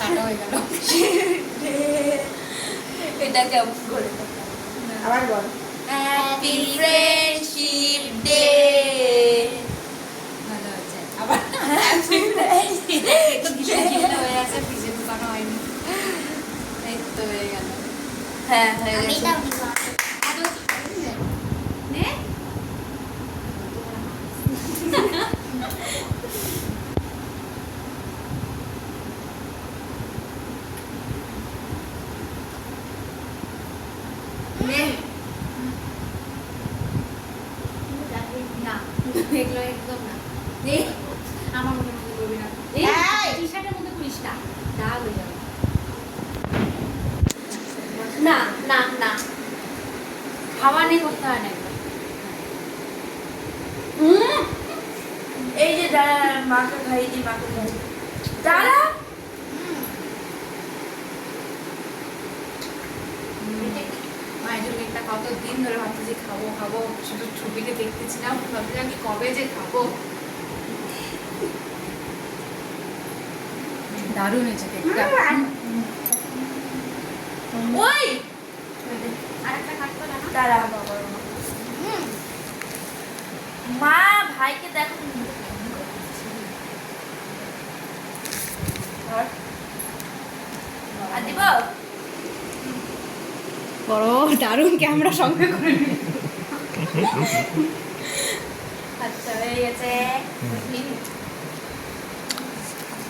কাটা হয়ে গেল। এটা কেমন করে আবার বল। Happy friendship day. ভালো হয়েছে। আবার হ্যাপি ফ্রেন্ডশিপ ডে। একটু গিলে হয়ে আছে, ফ্রিজে ঢুকানো হয়নি। এই তো হয়ে গেল। হ্যাঁ হয়ে আমি গেছে। এটাও দিব। নে নে না, এগুলো একদম না। নে আমার মধ্যে মধ্যে করবি না। এই এই! টি শার্টের মধ্যে করিস না, দাগ হয়ে যাবে। না না না খাওয়া নেই করতে হয় না এগুলো। এই যে দাঁড়া মাকে খাই দি মাকে খাই দাঁড়া মায়ের কেকটা কতদিন ধরে ভাবতেছি খাবো খাবো, শুধু ছবিতে দেখতেছিলাম, ভাবছিলাম কি কবে যে খাবো। দারুণ হয়েছে কেকটা। ওই আর একটা কাটবো না? দাঁড়া বাবা মা ভাইকে দেখো আর দিব বড় দারুণ ক্যামেরা সঙ্গে করে নিয়ে। আচ্ছা হয়ে গেছে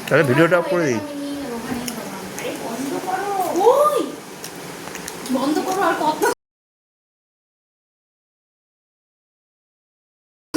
তাহলে ভিডিওটা অফ করে দিই।